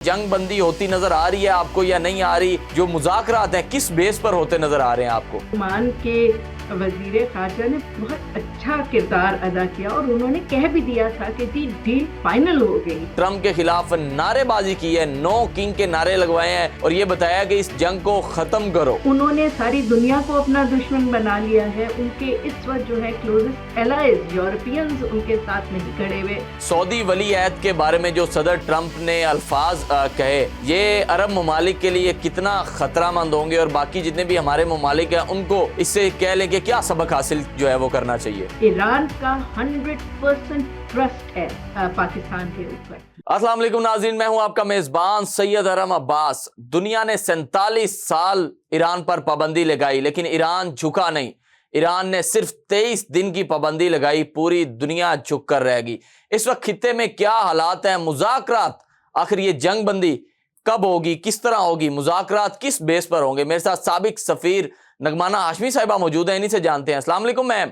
जंग बंदी होती नजर आ रही है आपको या नहीं आ रही? जो मुज़ाकरात हैं किस बेस पर होते नजर आ रहे हैं आपको? ओमान के वजीर खारजा ने बहुत अच्छा किरदार अदा किया और उन्होंने कह भी दिया था कि जी डील फाइनल हो गई। ट्रम्प के खिलाफ नारेबाजी की है, नो किंग के नारे लगवाए हैं और ये बताया कि इस जंग को खत्म करो। उन्होंने सारी दुनिया को अपना दुश्मन बना लिया है। उनके इस वक्त जो है क्लोजेस्ट एलाइज यूरोपियंस उनके साथ नहीं खड़े हुए। सऊदी वली अहद के बारे में जो सदर ट्रम्प ने अल्फाज कहे, ये अरब ममालिक के लिए कितना खतरा मंद होंगे और बाकी जितने भी हमारे ममालिक हैं उनको इससे कह लें कि क्या सबक हासिल जो है वो करना चाहिए? ईरान का 100% ट्रस्ट है पाकिस्तान के ऊपर। अस्सलाम वालेकुम नाज़रीन, मैं हूं आपका मेजबान सैयद अरम अब्बास। दुनिया ने 47 साल ईरान पर पाबंदी लगाई लेकिन ईरान झुका नहीं। ईरान ने सिर्फ 23 दिन की पाबंदी लगाई, पूरी दुनिया झुक कर रहेगी। इस वक्त खित्ते में क्या हालात हैं? मुज़ाकरात, आखिर ये जंग बंदी कब होगी, किस तरह होगी, मुज़ाकरात किस बेस पर होंगे? मेरे साथ साबिक सफीर नगमाना हाशमी साहिबा मौजूद हैं, इन्हीं से जानते हैं। अस्सलाम वालेकुम मैम।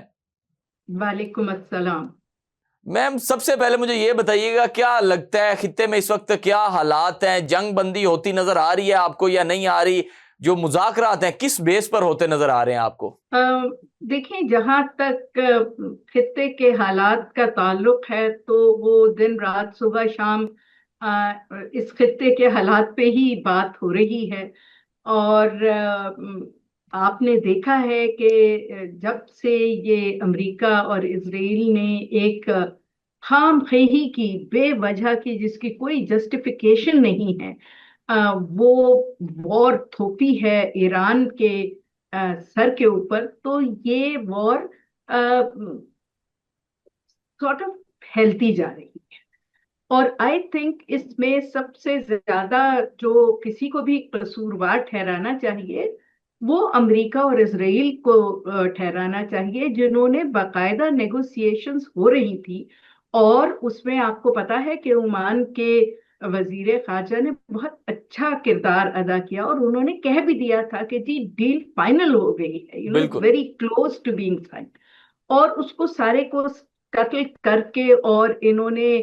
वालेकुम अस्सलाम। मैम, सबसे पहले मुझे ये बताइएगा, क्या लगता है खित्ते में इस वक्त क्या हालात हैं? जंग बंदी होती नजर आ रही है आपको या नहीं आ रही? जो मुज़ाकरात हैं किस बेस पर होते नजर आ रहे हैं आपको? देखिए, जहां तक खित्ते के हालात का ताल्लुक है तो वो दिन रात सुबह शाम इस खित्ते के हालात पे ही बात हो रही है। और आपने देखा है कि जब से ये अमेरिका और इजराइल ने एक खाम खेही की, बेवजह की, जिसकी कोई जस्टिफिकेशन नहीं है, वो वॉर थोपी है ईरान के सर के ऊपर, तो ये वॉर सॉर्ट ऑफ फैलती जा रही है। और आई थिंक इसमें सबसे ज्यादा जो किसी को भी कसूरवार ठहराना चाहिए वो अमेरिका और इसराइल को ठहराना चाहिए, जिन्होंने बाकायदा नेगोशिएशंस हो रही थी। और उसमें आपको पता है कि ओमान के वजीर खारजा ने बहुत अच्छा किरदार अदा किया और उन्होंने कह भी दिया था कि जी डील फाइनल हो गई है, बिल्कुल। Very close to being sign. और उसको सारे को कत्ल करके और इन्होंने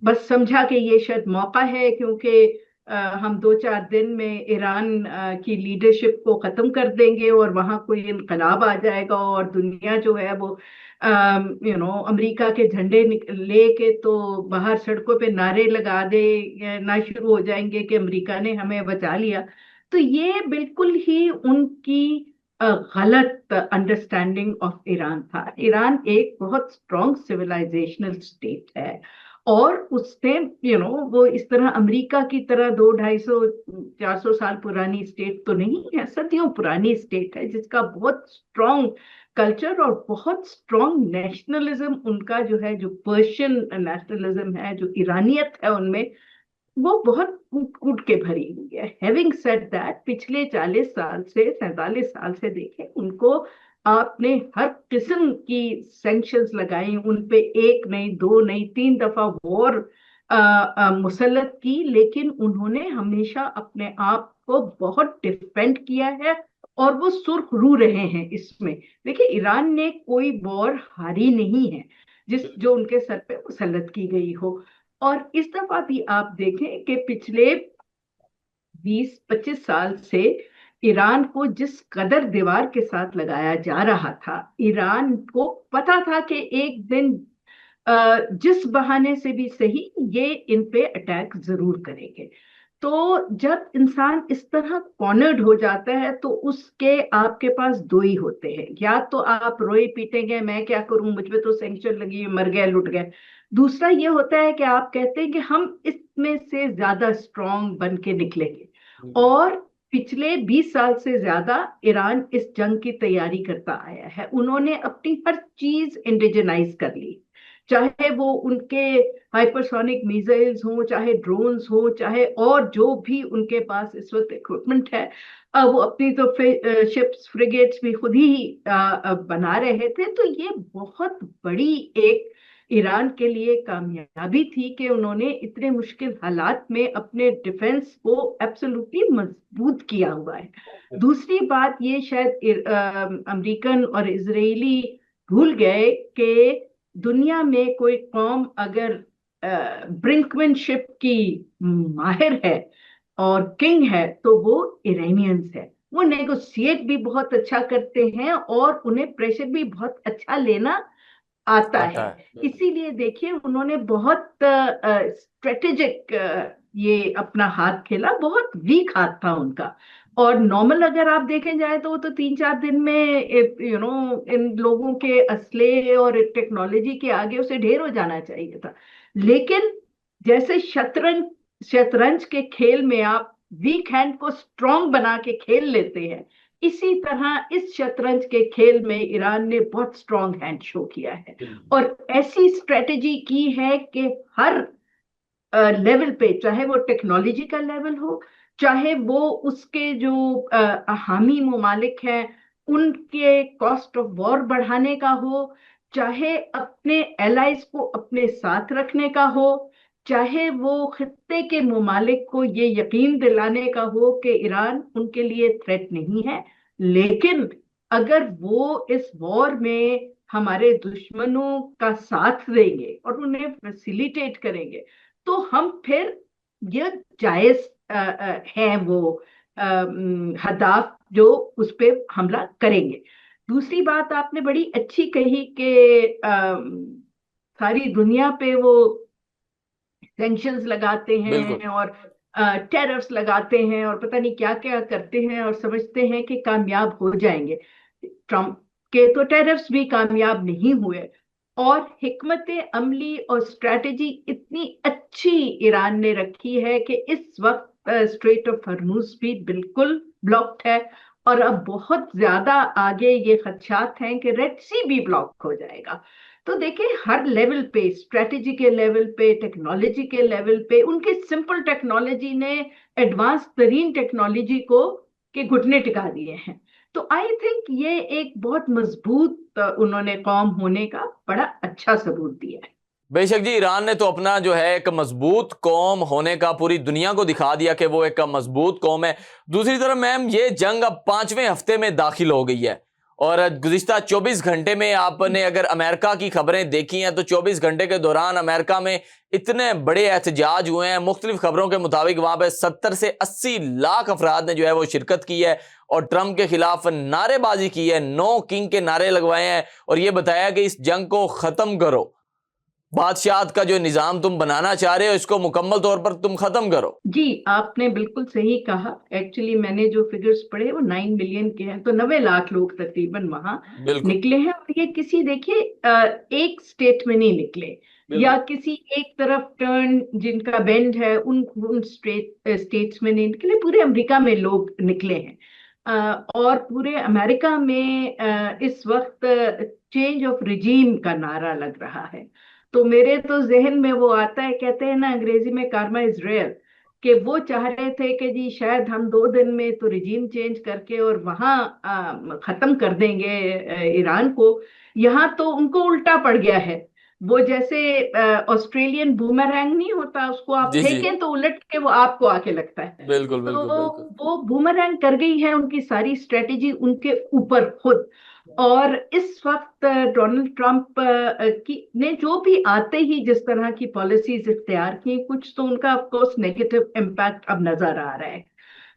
बस समझा कि ये शायद मौका है, क्योंकि हम 2-4 दिन में ईरान की लीडरशिप को खत्म कर देंगे और वहां कोई इनकलाब आ जाएगा और दुनिया जो है वो अमेरिका के झंडे लेके तो बाहर सड़कों पे नारे लगा दे ना शुरू हो जाएंगे कि अमेरिका ने हमें बचा लिया। तो ये बिल्कुल ही उनकी गलत अंडरस्टैंडिंग ऑफ ईरान था। ईरान एक बहुत स्ट्रॉन्ग सिविलाइजेशनल स्टेट है और उसने वो इस तरह अमेरिका की तरह 200-250-400 साल पुरानी स्टेट तो नहीं है, सदियों पुरानी स्टेट है जिसका बहुत स्ट्रॉन्ग कल्चर और बहुत स्ट्रॉन्ग नेशनलिज्म, उनका जो है, जो पर्शियन नेशनलिज्म है, जो ईरानियत है उनमें, वो बहुत कूट कूट के भरी हुई है। हैविंग सेड दैट, पिछले 40 साल से, 47 साल से देखें उनको, आपने हर किस्म की सैंक्शंस लगाई उन पे, एक नहीं, दो नहीं, 3 दफा वॉर मुसल्लत की, लेकिन उन्होंने हमेशा अपने आप को बहुत डिफेंड किया है और वो सुरखरू रहे हैं इसमें। देखिए, ईरान ने कोई वॉर हारी नहीं है जिस जो उनके सर पे मुसल्लत की गई हो। और इस दफा भी आप देखें कि पिछले 20-25 साल से ईरान को जिस कदर दीवार के साथ लगाया जा रहा था, ईरान को पता था कि एक दिन जिस बहाने से भी सही ये इन पे अटैक जरूर करेंगे। तो जब इंसान इस तरह कॉर्नर्ड हो जाता है तो उसके आपके पास दो ही होते हैं, या तो आप रोए पीटेंगे मैं क्या करूं, मुझ पे तो सैंक्शन लगी, मर गए, लुट गए। दूसरा ये होता है कि आप कहते हैं कि हम इसमें से ज्यादा स्ट्रांग बन के निकलेंगे। और पिछले 20 साल से ज्यादा ईरान इस जंग की तैयारी करता आया है। उन्होंने अपनी हर चीज इंडिजनाइज कर ली, चाहे वो उनके हाइपरसोनिक मिसाइल्स हो, चाहे ड्रोन्स हो, चाहे और जो भी उनके पास इस वक्त इक्विपमेंट है। वो अपनी तो शिप्स, फ्रिगेट्स भी खुद ही बना रहे थे। तो ये बहुत बड़ी एक ईरान के लिए कामयाबी थी कि उन्होंने इतने मुश्किल हालात में अपने डिफेंस को एब्सोल्युटली मजबूत किया हुआ है। दूसरी बात ये शायद अमेरिकन और इजरायली भूल गए कि दुनिया में कोई कौम अगर ब्रिंकमैनशिप की माहिर है और किंग है, तो वो इरानियंस है। वो नेगोशिएट भी बहुत अच्छा करते हैं और उन्हें प्रेशर भी बहुत अच्छा लेना आता आता है। है। इसीलिए देखिए उन्होंने बहुत स्ट्रेटेजिक ये अपना हाथ खेला, बहुत वीक हाथ था उनका। और नॉर्मल अगर आप देखें जाए तो वो तो 3-4 दिन में इन लोगों के असले और टेक्नोलॉजी के आगे उसे ढेर हो जाना चाहिए था। लेकिन जैसे शतरंज शतरंज के खेल में आप वीक हैंड को स्ट्रांग बना के खेल लेते हैं, इसी तरह इस शतरंज के खेल में ईरान ने बहुत स्ट्रांग हैंड शो किया है। और ऐसी स्ट्रेटेजी की है कि हर लेवल पे, चाहे वो टेक्नोलॉजी का लेवल हो, चाहे वो उसके जो हामी ममालिक हैं उनके कॉस्ट ऑफ वॉर बढ़ाने का हो, चाहे अपने एलाइज को अपने साथ रखने का हो, चाहे वो खित्ते के ममालिक को ये यकीन दिलाने का हो कि ईरान उनके लिए थ्रेट नहीं है। लेकिन अगर वो इस वॉर में हमारे दुश्मनों का साथ देंगे और उन्हें फैसिलिटेट करेंगे, तो हम फिर ये जायज है वो हदाफ जो उस पे हमला करेंगे। दूसरी बात आपने बड़ी अच्छी कही कि सारी दुनिया पे वो सैंक्शंस लगाते बिल्कुल। हैं और टेरिफ्स लगाते हैं और पता नहीं क्या क्या करते हैं और समझते हैं कि कामयाब हो जाएंगे। ट्रम्प के तो टेरिफ्स भी कामयाब नहीं हुए। और हिकमत अमली और स्ट्रेटेजी इतनी अच्छी ईरान ने रखी है कि इस वक्त स्ट्रेट ऑफ हर्मुज भी बिल्कुल ब्लॉक्ड है। और अब बहुत ज्यादा आगे ये खदशात हैं कि रेड सी भी ब्लॉक हो जाएगा। तो देखिए हर लेवल पे, स्ट्रेटेजी के लेवल पे, टेक्नोलॉजी के लेवल पे, उनके सिंपल टेक्नोलॉजी ने एडवांस तरीन टेक्नोलॉजी को के घुटने टिका दिए हैं। तो आई थिंक ये एक बहुत मजबूत उन्होंने कौम होने का बड़ा अच्छा सबूत दिया है। बेशक जी, ईरान ने तो अपना जो है एक मजबूत कौम होने का पूरी दुनिया को दिखा दिया कि वो एक मजबूत कौम है। दूसरी तरफ मैम, ये जंग अब 5वें हफ्ते में दाखिल हो गई है और गुज़िश्ता 24 घंटे में आपने अगर अमेरिका की खबरें देखी हैं तो 24 घंटे के दौरान अमेरिका में इतने बड़े एहतजाज हुए हैं। मुख्तलिफ खबरों के मुताबिक वहां पर 70 से 80 लाख अफराद ने जो है वो शिरकत की है और ट्रंप के खिलाफ नारेबाजी की है, नो किंग के नारे लगवाए हैं और ये बताया कि इस जंग को खत्म करो, बादशाहत का जो निजाम तुम बनाना चाह रहे हो इसको मुकम्मल तौर पर तुम खत्म करो। जी, आपने बिल्कुल सही कहा। एक्चुअली मैंने जो फिगर्स पढ़े वो 9 मिलियन के हैं, तो 90 लाख लोग तकरीबन वहां बिल्कुल निकले हैं। और ये किसी देखिए एक स्टेट में नहीं निकले या बिल्कुल किसी एक तरफ टर्न जिनका बेंड है उन स्टेट्स में नहीं निकले, पूरे अमेरिका में लोग निकले हैं। और पूरे अमेरिका में इस वक्त चेंज ऑफ रिजीम का नारा लग रहा है। तो मेरे तो जहन में वो आता है, कहते हैं ना अंग्रेजी में कार्मा इज रियल, कि वो चाह रहे थे कि जी शायद हम 2 दिन में तो रिजीम चेंज करके और वहां खत्म कर देंगे ईरान को। यहाँ तो उनको उल्टा पड़ गया है। वो जैसे ऑस्ट्रेलियन बूमरैंग नहीं होता, उसको आप जी जी, फेंकें तो उलट के वो आपको आके लगता है। बिल्कुल तो बिल्कुल बिल्कुल वो बूमरैंग कर गई है उनकी सारी स्ट्रेटेजी उनके ऊपर खुद। और इस वक्त डोनाल्ड ट्रंप की ने जो भी आते ही जिस तरह की पॉलिसीज इख्तियार की, कुछ तो उनका ऑफ कोर्स नेगेटिव इम्पैक्ट अब नजर आ रहा है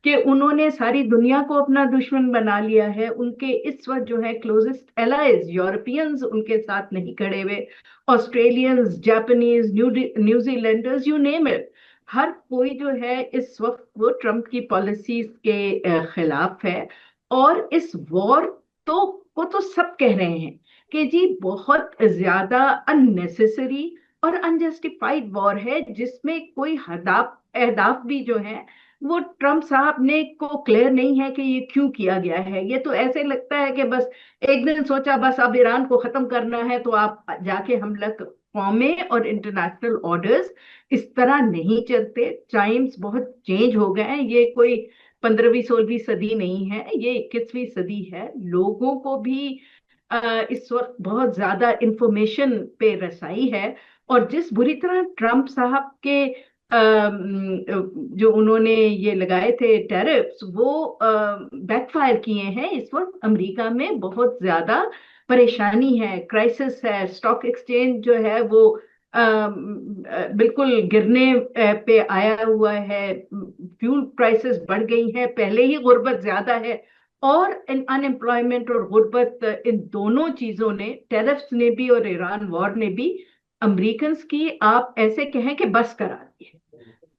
कि उन्होंने सारी दुनिया को अपना दुश्मन बना लिया है। उनके इस वक्त जो है क्लोजेस्ट एलाइज यूरोपियंस उनके साथ नहीं खड़े हुए, Australians, Japanese, New Zealanders, you name it, हर कोई जो है इस वक्त वो ट्रंप की पॉलिसीज के खिलाफ है। और इस वॉर तो को तो सब कह रहे हैं कि जी बहुत ज्यादा अननेसेसरी और अनजस्टिफाइड वॉर है, जिसमें कोई हदाफ अहदाफ भी जो है वो ट्रम्प साहब ने को क्लियर नहीं है कि ये क्यों किया गया है। ये तो ऐसे लगता है कि बस एक दिन सोचा बस अब ईरान को खत्म करना है तो आप जाके हमला कौमें और इंटरनेशनल ऑर्डर्स इस तरह नहीं चलते। टाइम्स बहुत चेंज हो गए हैं। ये कोई 15वीं 16वीं सदी नहीं है, ये 21वीं सदी है। लोगों को भी इस वक्त बहुत ज्यादा इंफॉर्मेशन पे रसाई है। और जिस बुरी तरह ट्रम्प साहब के जो उन्होंने ये लगाए थे टैरिफ्स, वो बैकफायर किए हैं। इस वक्त अमेरिका में बहुत ज्यादा परेशानी है, क्राइसिस है। स्टॉक एक्सचेंज जो है वो बिल्कुल गिरने पे आया हुआ है, फ्यूल प्राइसेस बढ़ गई हैं, पहले ही गुर्बत ज्यादा है, और अनएम्प्लॉयमेंट और गुर्बत, इन दोनों चीजों ने, टेरिफ्स ने भी और ईरान वॉर ने भी अमेरिकन की, आप ऐसे कहें कि बस करा दी है।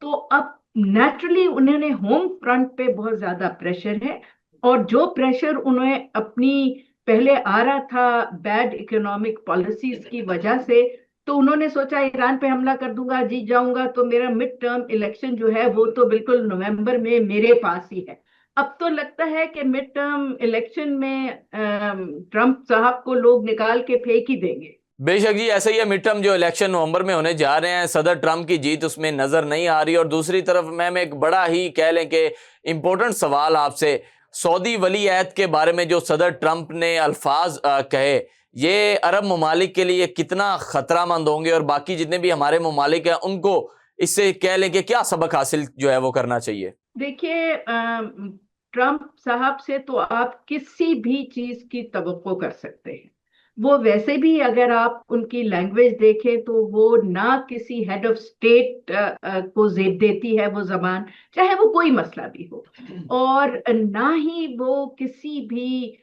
तो अब नेचुरली उन्होंने होम फ्रंट पे बहुत ज्यादा प्रेशर है, और जो प्रेशर उन्हें अपनी पहले आ रहा था बैड इकोनॉमिक पॉलिसीज की वजह से, तो उन्होंने सोचा ईरान पे हमला कर दूंगा, जीत जाऊंगा, तो मेरा मिड टर्म इलेक्शन जो है वो तो बिल्कुल नवंबर में मेरे पास ही है। अब तो लगता है कि मिड टर्म इलेक्शन में ट्रम्प साहब को लोग निकाल के फेंक ही देंगे। बेशक जी, ऐसे ही है। मिड टर्म जो इलेक्शन नवंबर में होने जा रहे हैं, सदर ट्रंप की जीत उसमें नजर नहीं आ रही। और दूसरी तरफ मैम एक बड़ा ही कह लें कि इंपॉर्टेंट सवाल आपसे, सऊदी वली अहद के बारे में जो सदर ट्रंप ने अल्फाज कहे, ये अरब ममालिक के लिए कितना खतरा मंद होंगे, और बाकी जितने भी हमारे ममालिक हैं उनको इससे कह लें कि क्या सबक हासिल जो है वो करना चाहिए? देखिए, ट्रम्प साहब से तो आप किसी भी चीज की तवक्को कर सकते हैं। वो वैसे भी अगर आप उनकी लैंग्वेज देखें तो वो ना किसी हेड ऑफ स्टेट को जेब देती है वो जबान, चाहे वो कोई मसला भी हो, और ना ही वो किसी भी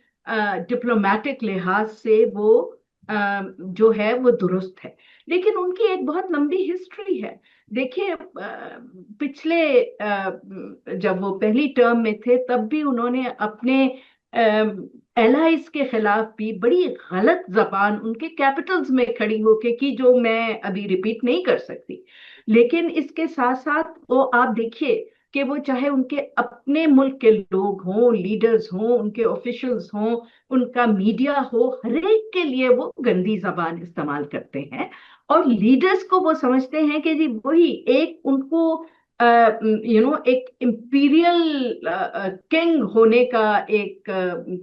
डिप्लोमेटिक लिहाज से वो जो है वो दुरुस्त है। लेकिन उनकी एक बहुत लंबी हिस्ट्री है। देखिए, पिछले जब वो पहली टर्म में थे तब भी उन्होंने अपने एलाइज के खिलाफ भी बड़ी गलत जबान उनके कैपिटल्स में खड़ी होके की, जो मैं अभी रिपीट नहीं कर सकती। लेकिन इसके साथ साथ वो आप देखिए कि वो चाहे उनके अपने मुल्क के लोग हों, लीडर्स हों, उनके ऑफिशियल्स हों, उनका मीडिया हो, हर एक के लिए वो गंदी जबान इस्तेमाल करते हैं। और लीडर्स को वो समझते हैं कि जी वही एक उनको एक इंपीरियल किंग होने का एक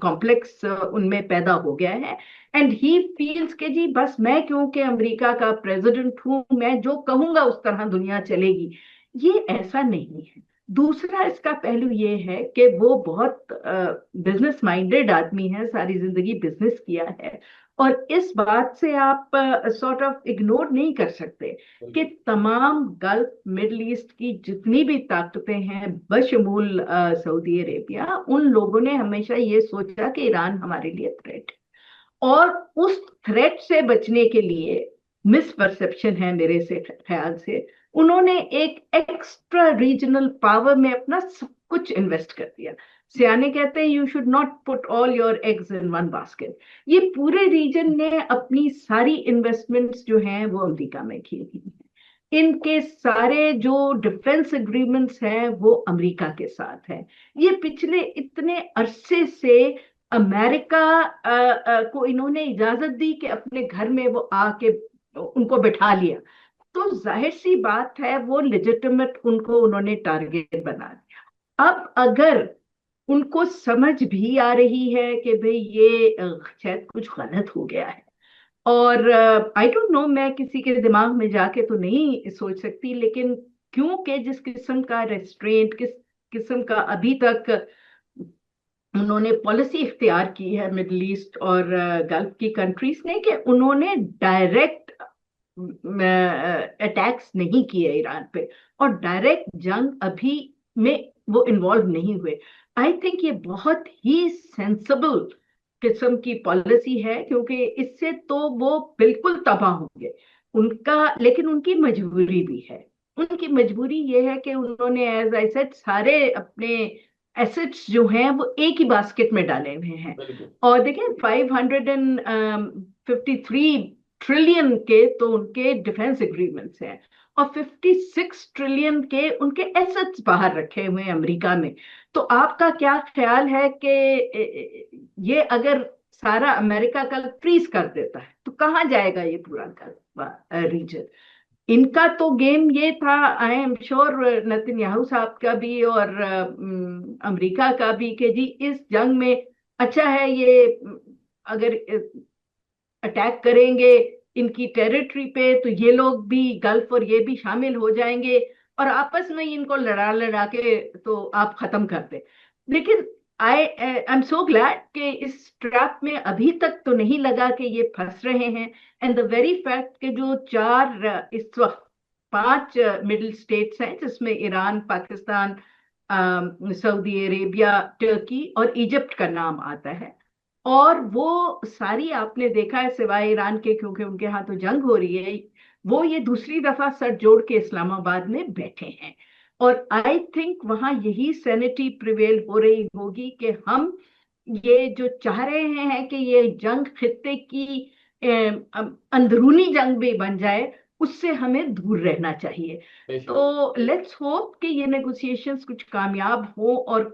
कॉम्प्लेक्स उनमें पैदा हो गया है। एंड ही फील्स कि जी बस मैं क्योंकि अमेरिका का प्रेसिडेंट हूं, मैं जो कहूंगा उस तरह दुनिया चलेगी। ये ऐसा नहीं है। दूसरा इसका पहलू ये है कि वो बहुत बिजनेस माइंडेड आदमी है, सारी जिंदगी बिजनेस किया है। और इस बात से आप सॉर्ट ऑफ इग्नोर नहीं कर सकते कि तमाम गल्फ मिडल ईस्ट की जितनी भी ताकतें हैं, बशमूल सऊदी अरेबिया, उन लोगों ने हमेशा ये सोचा कि ईरान हमारे लिए थ्रेट है। और उस थ्रेट से बचने के लिए, मिस परसेप्शन है मेरे से ख्याल से, उन्होंने एक एक्स्ट्रा रीजनल पावर में अपना सब कुछ इन्वेस्ट कर दिया। सियाने कहते हैं you should not put all your eggs in one basket. ये पूरे रीजन ने अपनी सारी इन्वेस्टमेंट्स जो हैं वो अमेरिका में की हुई हैं। इनके सारे जो डिफेंस एग्रीमेंट्स हैं वो अमेरिका के साथ हैं। ये पिछले इतने अरसे से अमेरिका को इन्होंने इजाजत दी कि अपने घर में वो आके उनको बिठा लिया। तो जाहिर सी बात है वो लेजिटिमेट उनको उन्होंने टारगेट बना दिया। अब अगर उनको समझ भी आ रही है कि भाई ये शायद कुछ गलत हो गया है, और आई डोंट नो, मैं किसी के दिमाग में जाके तो नहीं सोच सकती, लेकिन क्योंकि जिस किस्म का रेस्ट्रेंट, किस किस्म का अभी तक उन्होंने पॉलिसी इख्तियार की है मिडल ईस्ट और गल्फ की कंट्रीज ने, कि उन्होंने डायरेक्ट अटैक्स नहीं किए ईरान पे, और डायरेक्ट जंग अभी में वो इन्वॉल्व नहीं हुए। आई थिंक ये बहुत ही सेंसिबल किस्म की पॉलिसी है, क्योंकि इससे तो वो बिल्कुल तबाह होंगे उनका। लेकिन उनकी मजबूरी भी है। उनकी मजबूरी ये है कि उन्होंने, एज आई सेड, सारे अपने एसेट्स जो हैं वो एक ही बास्केट में डाले हुए हैं। और देखिए, 553 ट्रिलियन के तो उनके डिफेंस एग्रीमेंट्स हैं, और 56 ट्रिलियन के उनके एसेट्स बाहर रखे हुए हैं अमेरिका में। तो आपका क्या ख्याल है कि ये अगर सारा अमेरिका का फ्रीज कर देता है तो कहाँ जाएगा ये पूरा रीजन? इनका तो गेम ये था, आई एम श्योर नेतन्याहू साहब का भी और अमेरिका का भी, कि जी इस जंग में अच्छा है ये अगर अटैक करेंगे इनकी टेरिटरी पे तो ये लोग भी, गल्फ और ये भी शामिल हो जाएंगे, और आपस में इनको लड़ा लड़ा के तो आप खत्म कर दे। लेकिन आई आई एम सो ग्लैड कि इस ट्रैप में अभी तक तो नहीं लगा कि ये फंस रहे हैं। एंड द वेरी फैक्ट कि जो इस वक्त 5 मिडिल स्टेट्स हैं जिसमें Iran, Pakistan, Saudi Arabia, Turkey और इजिप्ट का नाम आता है, और वो सारी आपने देखा है सिवाय ईरान के, क्योंकि उनके यहाँ तो जंग हो रही है, वो ये दूसरी दफा सर जोड़ के इस्लामाबाद में बैठे हैं। और आई थिंक वहां यही सैनिटी प्रिवेल हो रही होगी कि हम ये जो चाह रहे हैं कि ये जंग खित्ते की अंदरूनी जंग भी बन जाए, उससे हमें दूर रहना चाहिए। तो लेट्स होप कि ये नेगोशिएशंस कुछ कामयाब हो और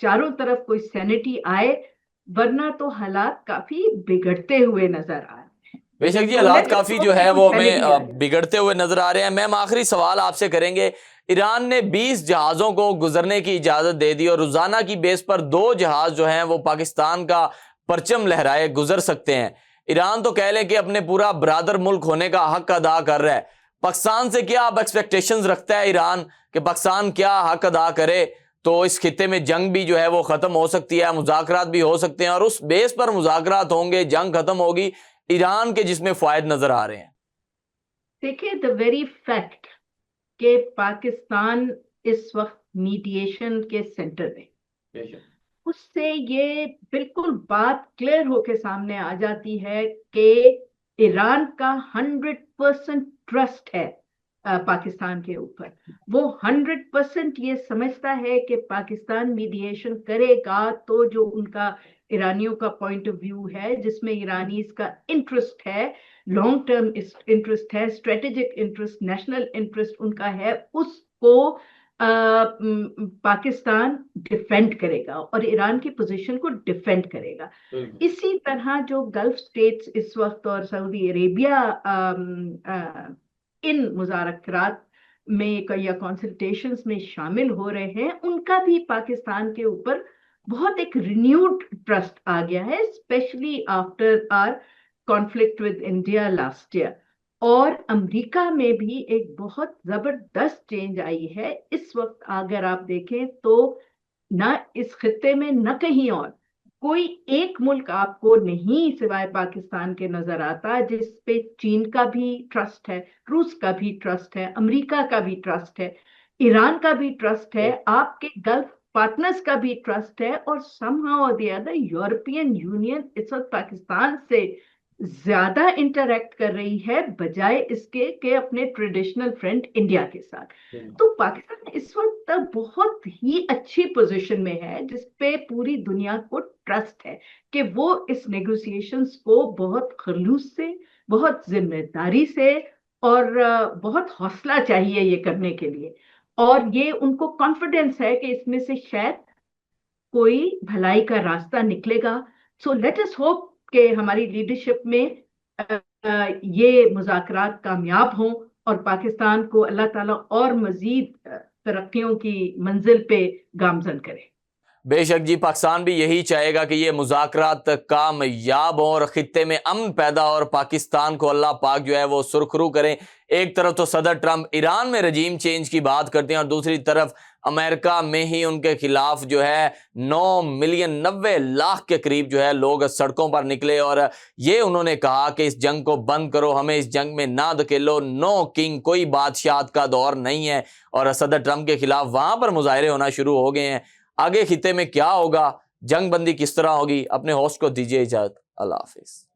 चारों तरफ कोई सैनिटी आए, वरना तो हालात काफी बिगड़ते हुए नजर आ रहे हैं। बेशक जी, तो हालात लेट्स काफी जो होप कि है कुछ वो सैनिटी आ हमें जाए। बिगड़ते हुए नजर आ रहे हैं। मैम, आखिरी सवाल आपसे करेंगे। ईरान ने 20 जहाजों को गुजरने की इजाजत दे दी और रोजाना की बेस पर 2 जहाज जो हैं वो पाकिस्तान का परचम लहराए गुजर सकते हैं। ईरान तो कह लें कि अपने पूरा बरादर मुल्क होने का हक अदा कर रहा है। पाकिस्तान से क्या अब एक्सपेक्टेशंस रखता है ईरान कि पाकिस्तान क्या हक अदा करे तो इस खित्ते में जंग भी जो है वो खत्म हो सकती है, मुज़ाकरात भी हो सकते हैं, और उस बेस पर मुज़ाकरात होंगे, जंग खत्म होगी ईरान के जिसमें फायद नजर आ रहे हैं? देखिए, द वेरी फैक्ट कि पाकिस्तान इस वक्त मीडिएशन के सेंटर में, उससे ये बिल्कुल बात क्लियर होके सामने आ जाती है कि ईरान का 100% ट्रस्ट है पाकिस्तान के ऊपर। वो 100% ये समझता है कि पाकिस्तान मीडिएशन करेगा तो जो उनका ईरानियों का पॉइंट ऑफ व्यू है, जिसमें ईरानीज का इंटरेस्ट है, लॉन्ग टर्म इंटरेस्ट है, स्ट्रेटेजिक इंटरेस्ट, नेशनल इंटरेस्ट उनका है, उसको पाकिस्तान डिफेंड करेगा और ईरान की पोजीशन को डिफेंड करेगा। इसी तरह जो गल्फ स्टेट्स इस वक्त और सऊदी अरेबिया इन मुज़ाकरात में या कॉन्सल्टेशंस में शामिल हो रहे हैं, उनका भी पाकिस्तान के ऊपर बहुत एक रिन्यूड ट्रस्ट आ गया है, specially after our conflict with India last year. और अमेरिका में भी एक बहुत जबरदस्त चेंज आई है इस वक्त। अगर आप देखें तो ना इस खित्ते में न कहीं और कोई एक मुल्क आपको नहीं सिवाय पाकिस्तान के नजर आता जिस पे चीन का भी ट्रस्ट है, रूस का भी ट्रस्ट है, अमेरिका का भी ट्रस्ट है, ईरान का भी ट्रस्ट है, आपके गल्फ पार्टनर्स का भी ट्रस्ट है, और समहाउ और द अदर यूरोपियन यूनियन इस वक्त पाकिस्तान से ज्यादा इंटरेक्ट कर रही है बजाय इसके कि अपने ट्रेडिशनल फ्रेंड इंडिया के साथ। तो पाकिस्तान इस वक्त बहुत ही अच्छी पोजीशन में है जिसपे पूरी दुनिया को ट्रस्ट है कि वो इस नेगोशिएशंस को बहुत खलूस से, बहुत जिम्मेदारी से और बहुत हौसला चाहिए ये करने के लिए, और ये उनको कॉन्फिडेंस है कि इसमें से शायद कोई भलाई का रास्ता निकलेगा। सो लेट अस होप कि हमारी लीडरशिप में ये मुज़ाकरात कामयाब हों और पाकिस्तान को अल्लाह ताला और मजीद तरक्कियों की मंजिल पे गामजन करे। बेशक जी, पाकिस्तान भी यही चाहेगा कि ये मुज़ाकरात कामयाब हों और खित्ते में अमन पैदा हो और पाकिस्तान को अल्लाह पाक जो है वो सुरखरू करें। एक तरफ तो सदर ट्रंप ईरान में रजीम चेंज की बात करते हैं और दूसरी तरफ अमेरिका में ही उनके खिलाफ जो है 9 मिलियन 90 लाख के करीब जो है लोग सड़कों पर निकले और ये उन्होंने कहा कि इस जंग को बंद करो, हमें इस जंग में ना धकेलो, नो किंग, कोई बादशाहत का दौर नहीं है। और सदर ट्रंप के खिलाफ वहां पर मुजाहरे होना शुरू हो गए हैं। आगे खित्ते में क्या होगा, जंग बंदी किस तरह होगी, अपने होस्ट को दीजिए इजाजत। अल्लाह हाफिज।